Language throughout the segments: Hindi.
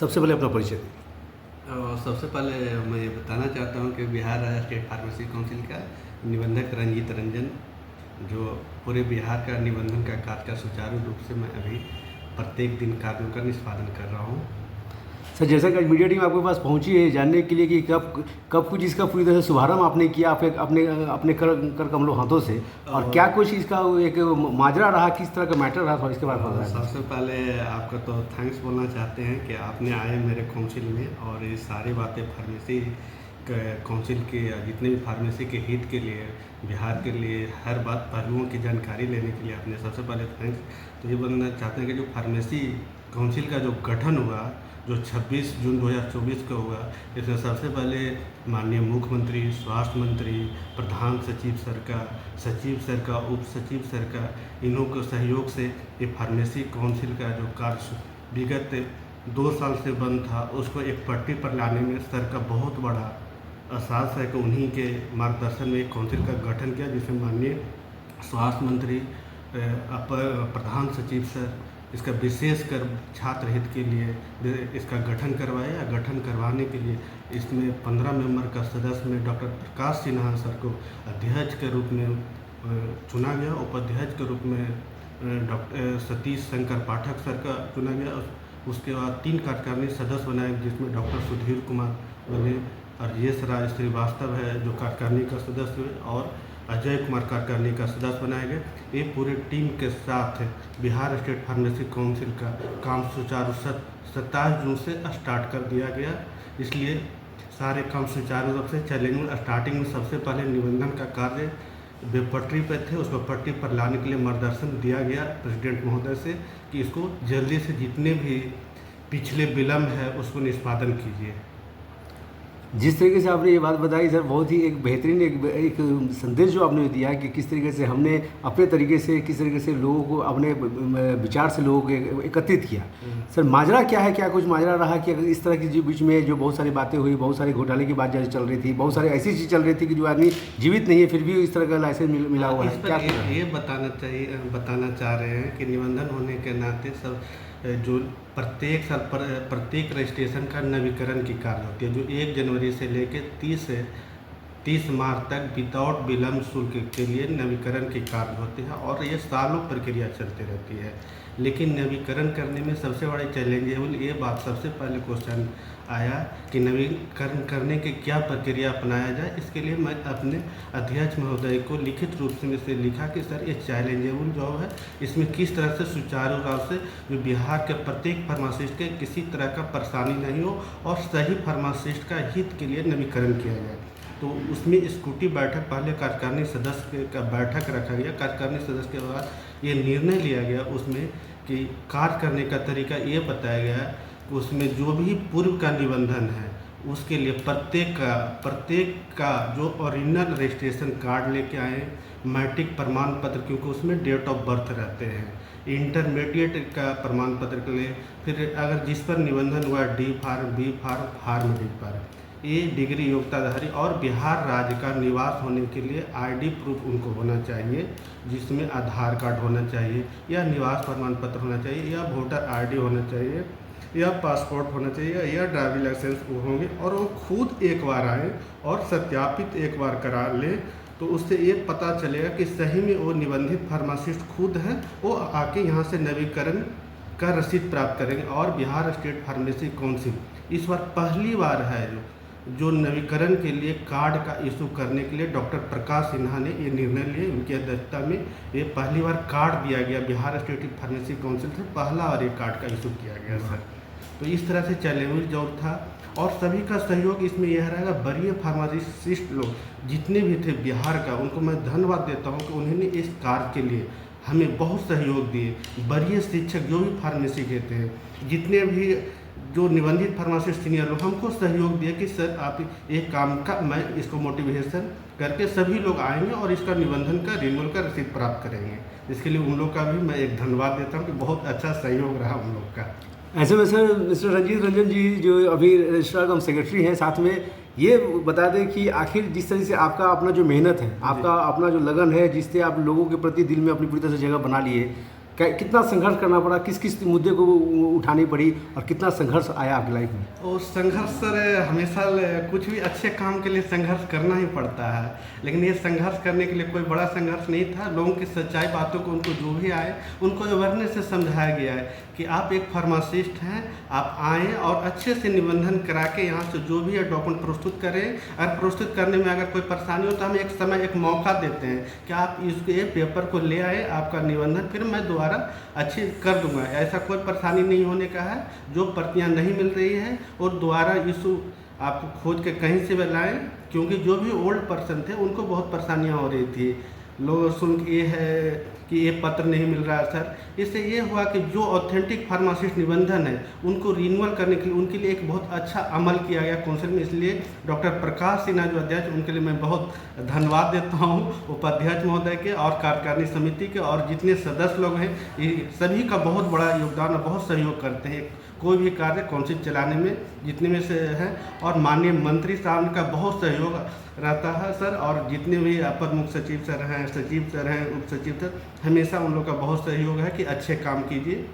सबसे पहले अपना परिचय दें। सबसे पहले मैं ये बताना चाहता हूँ कि बिहार स्टेट फार्मेसी काउंसिल का निबंधक रंजीत रंजन, जो पूरे बिहार का निबंधन का कार्य का सुचारू रूप से मैं अभी प्रत्येक दिन कार्यों का निष्पादन कर रहा हूँ। सर, जैसा कि आज मीडिया टीम आपके पास पहुंची है जानने के लिए कि कब कब कुछ इसका पूरी तरह से शुभारंभ आपने किया अपने अपने अपने कर कमलों हाथों से, और क्या कुछ इसका एक माजरा रहा, किस तरह का मैटर रहा, थोड़ा इसके बारे में बताएं। सबसे पहले आपका तो थैंक्स बोलना चाहते हैं कि आपने आए मेरे काउंसिल में, और ये सारी बातें फार्मेसी काउंसिल के जितने भी फार्मेसी के हित के लिए, बिहार के लिए हर बात पहलुओं की जानकारी लेने के लिए आपने सबसे पहले थैंक्स। तो ये बोलना चाहते हैं कि जो फार्मेसी काउंसिल का जो गठन हुआ, जो 26 जून 2024 को हुआ, इसमें सबसे पहले माननीय मुख्यमंत्री, स्वास्थ्य मंत्री, प्रधान सचिव सर का, उप सचिव सर का, इन्हों के सहयोग से ये फार्मेसी काउंसिल का जो कार्य विगत 2 साल से बंद था, उसको एक पटरी पर लाने में सर का बहुत बड़ा एहसास है कि उन्हीं के मार्गदर्शन में एक काउंसिल का गठन किया, जिसमें माननीय स्वास्थ्य मंत्री, प्रधान सचिव सर इसका विशेषकर छात्र हित के लिए इसका गठन करवाया। गठन करवाने के लिए इसमें 15 मेंबर का सदस्य में डॉक्टर प्रकाश सिन्हा सर को अध्यक्ष के रूप में चुना गया। उपाध्यक्ष के रूप में डॉक्टर सतीश शंकर पाठक सर का चुना गया। उसके बाद 3 कार्यकारिणी सदस्य बनाए, जिसमें डॉक्टर सुधीर कुमार बने, राजेश राज श्रीवास्तव है जो कार्यकारिणी का सदस्य हुए, और अजय कुमार कार्यकारिणी का सदस्य बनाए गए। ये पूरे टीम के साथ बिहार स्टेट फार्मेसी काउंसिल का काम सुचारू 27 जून से स्टार्ट कर दिया गया। इसलिए सारे काम सुचारू रूप से चलेंगे। स्टार्टिंग में सबसे पहले निबंधन का कार्य पटरी पर थे, उसको पटरी पर लाने के लिए मार्गदर्शन दिया गया प्रेसिडेंट महोदय से कि इसको जल्दी से जितने भी पिछले विलम्ब है उसको निष्पादन कीजिए। जिस तरीके से आपने ये बात बताई सर, बहुत ही एक बेहतरीन एक संदेश जो आपने दिया है कि किस तरीके से हमने अपने तरीके से, किस तरीके से लोगों को अपने विचार से लोगों को एकत्रित किया। सर, माजरा क्या है, क्या कुछ माजरा रहा कि अगर इस तरह की जो बीच में जो बहुत सारी बातें हुई, बहुत सारे घोटाले की बात चल रही थी, बहुत सारी ऐसी चीज़ चल रही थी कि जो आदमी जीवित नहीं है फिर भी इस तरह का लाइसेंस मिला हुआ है, क्या ये बताना चाह रहे हैं कि निबंधन होने के नाते सब जो प्रत्येक साल प्रत्येक रजिस्ट्रेशन का नवीकरण की कार्य होती है, जो 1 जनवरी से लेकर 30 मार्च तक विदाउट विलम्ब शुल्क के लिए नवीकरण के कार्य होते हैं, और ये सालों प्रक्रिया चलती रहती है। लेकिन नवीकरण करने में सबसे बड़ी चैलेंजेबल ये बात सबसे पहले क्वेश्चन आया कि नवीकरण करने की क्या प्रक्रिया अपनाया जाए। इसके लिए मैं अपने अध्यक्ष महोदय को लिखित रूप से लिखा कि सर ये चैलेंजेबल जॉब है, इसमें किस तरह से सुचारू रूप से जो बिहार के प्रत्येक फार्मासिस्ट के किसी तरह का परेशानी नहीं हो और सही फार्मासिस्ट का हित के लिए नवीकरण किया जाए। तो उसमें स्कूटी बैठक, पहले कार्यकारिणी सदस्य का बैठक रखा गया। कार्यकारिणी सदस्य के बाद ये निर्णय लिया गया उसमें कि कार्य करने का तरीका ये बताया गया कि उसमें जो भी पूर्व का निबंधन है उसके लिए प्रत्येक का जो ओरिजिनल रजिस्ट्रेशन कार्ड लेके आए, मैट्रिक प्रमाण पत्र, क्योंकि उसमें डेट ऑफ बर्थ रहते हैं, इंटरमीडिएट का प्रमाण पत्र के लिए, फिर अगर जिस पर निबंधन हुआ D pharm, B pharm, pharm D पर, ये डिग्री योग्यताधारी और बिहार राज्य का निवास होने के लिए आईडी प्रूफ उनको होना चाहिए, जिसमें आधार कार्ड होना चाहिए, या निवास प्रमाण पत्र होना चाहिए, या वोटर आईडी होना चाहिए, या पासपोर्ट होना चाहिए, या ड्राइविंग लाइसेंस होंगे, और वो खुद एक बार आए और सत्यापित एक बार करा ले, तो उससे ये पता चलेगा कि सही में वो निबंधित फार्मासिस्ट खुद हैं, वो आके यहाँ से नवीकरण का रसीद प्राप्त करेंगे। और बिहार स्टेट फार्मेसी काउंसिल इस बार पहली बार है जो नवीकरण के लिए कार्ड का इशू करने के लिए डॉक्टर प्रकाश सिन्हा ने ये निर्णय लिए। उनकी अध्यक्षता में ये पहली बार कार्ड दिया गया, बिहार स्टेट फार्मेसी काउंसिल से पहला बार ये कार्ड का इशू किया गया सर। तो इस तरह से चैलेंज जॉब था, और सभी का सहयोग इसमें यह रहेगा। वरीय फार्मासिस्ट लोग जितने भी थे बिहार का, उनको मैं धन्यवाद देता हूँ कि उन्होंने इस कार्य के लिए हमें बहुत सहयोग दिए। वरीय शिक्षक जो भी फार्मेसी के थे, जितने भी जो निबंधित फार्मासिस्ट सीनियर लोग, हमको सहयोग दिया कि सर आप एक काम का, मैं इसको मोटिवेशन करके सभी लोग आएंगे और इसका निबंधन का रिन्यूअल का रसीद प्राप्त करेंगे। इसके लिए उन लोग का भी मैं एक धन्यवाद देता हूँ कि बहुत अच्छा सहयोग रहा उन लोग का। ऐसे में सर मिस्टर रंजीत रंजन जी जो अभी रजिस्ट्रार कम सेक्रेटरी हैं, साथ में ये बता दें कि आखिर जिस तरह से आपका अपना जो मेहनत है, आपका अपना जो लगन है, जिससे आप लोगों के प्रति दिल में अपनी पूरी तरह से जगह बना लिए, कितना संघर्ष करना पड़ा, किस किस मुद्दे को उठानी पड़ी और कितना संघर्ष आया आपकी लाइफ में? और संघर्ष सर हमेशा कुछ भी अच्छे काम के लिए संघर्ष करना ही पड़ता है, लेकिन ये संघर्ष करने के लिए कोई बड़ा संघर्ष नहीं था। लोगों की सच्चाई बातों को उनको जो भी आए उनको अवेयरनेस से समझाया गया है कि आप एक फार्मासिस्ट हैं, आप आएँ और अच्छे से निबंधन करा के यहाँ से जो भी है डॉक्यूमेंट प्रस्तुत करें। अगर प्रस्तुत करने में अगर कोई परेशानी हो तो हम एक समय एक मौका देते हैं कि आप इसके पेपर को ले आए, आपका निबंधन, फिर मैं दोबारा अच्छी कर दूंगा। ऐसा कोई परेशानी नहीं होने का है। जो प्रतियां नहीं मिल रही है और दोबारा इशू आपको खोज के कहीं से भी लाएँ, क्योंकि जो भी ओल्ड पर्सन थे उनको बहुत परेशानियां हो रही थी। लोग सुन के ये है कि ये पत्र नहीं मिल रहा है सर। इससे ये हुआ कि जो ऑथेंटिक फार्मासिस्ट निबंधन है उनको रिन्यूअल करने के लिए उनके लिए एक बहुत अच्छा अमल किया गया काउंसिल में। इसलिए डॉक्टर प्रकाश सिन्हा जो अध्यक्ष, उनके लिए मैं बहुत धन्यवाद देता हूँ, उपाध्यक्ष महोदय के और कार्यकारिणी समिति के और जितने सदस्य लोग हैं, ये सभी का बहुत बड़ा योगदान और बहुत सहयोग करते हैं कोई भी कार्य काउंसिल चलाने में, जितने में से है। और माननीय मंत्री साहब का बहुत सहयोग रहता है सर, और जितने भी अपर मुख्य सचिव सर हैं, सचिव सर हैं, उप सचिव सर, हमेशा उन लोग का बहुत सहयोग है कि अच्छे काम कीजिए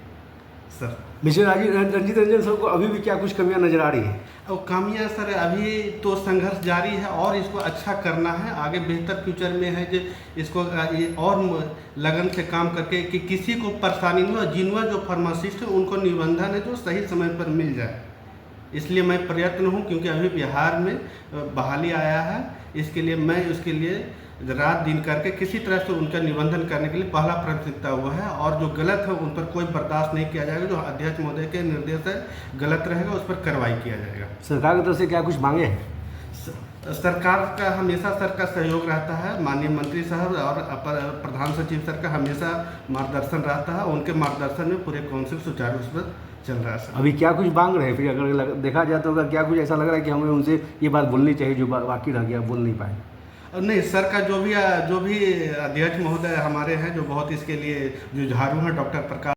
sir. Mister Ranjeet Ranjan sir को अभी भी क्या कुछ कमियां नजर आ रही है? और कामियाँ सर अभी तो संघर्ष जारी है और इसको अच्छा करना है, आगे बेहतर फ्यूचर में है जो इसको ये और लगन से काम करके कि किसी को परेशानी नहीं हो, जिनवा जो फार्मासिस्ट है उनको निबंधन है जो सही समय पर मिल जाए। इसलिए मैं प्रयत्न हूँ, क्योंकि अभी बिहार में बहाली आया है, इसके लिए मैं उसके लिए रात दिन करके किसी तरह से उनका निबंधन करने के लिए पहला प्राथमिकता हुआ है। और जो गलत है उन पर कोई बर्दाश्त नहीं किया जाएगा। जो अध्यक्ष महोदय के निर्देश है गलत रहेगा उस पर कार्रवाई किया जाएगा। सरकार की तरफ से क्या कुछ मांगे हैं? सरकार का हमेशा सर का सहयोग रहता है। माननीय मंत्री साहब और अपर प्रधान सचिव सर का हमेशा मार्गदर्शन रहता है। उनके मार्गदर्शन में पूरे काउंसिल सुचारू रूप से चल रहा है सर। अभी क्या कुछ मांग रहे हैं? फिर अगर देखा जाए तो क्या कुछ ऐसा लग रहा है कि हमें उनसे ये बात बोलनी चाहिए जो बाकी रह गया, बोल नहीं पाए? नहीं सर का जो भी अध्यक्ष महोदय हमारे हैं जो बहुत इसके लिए जुझारू हैं, डॉक्टर प्रकाश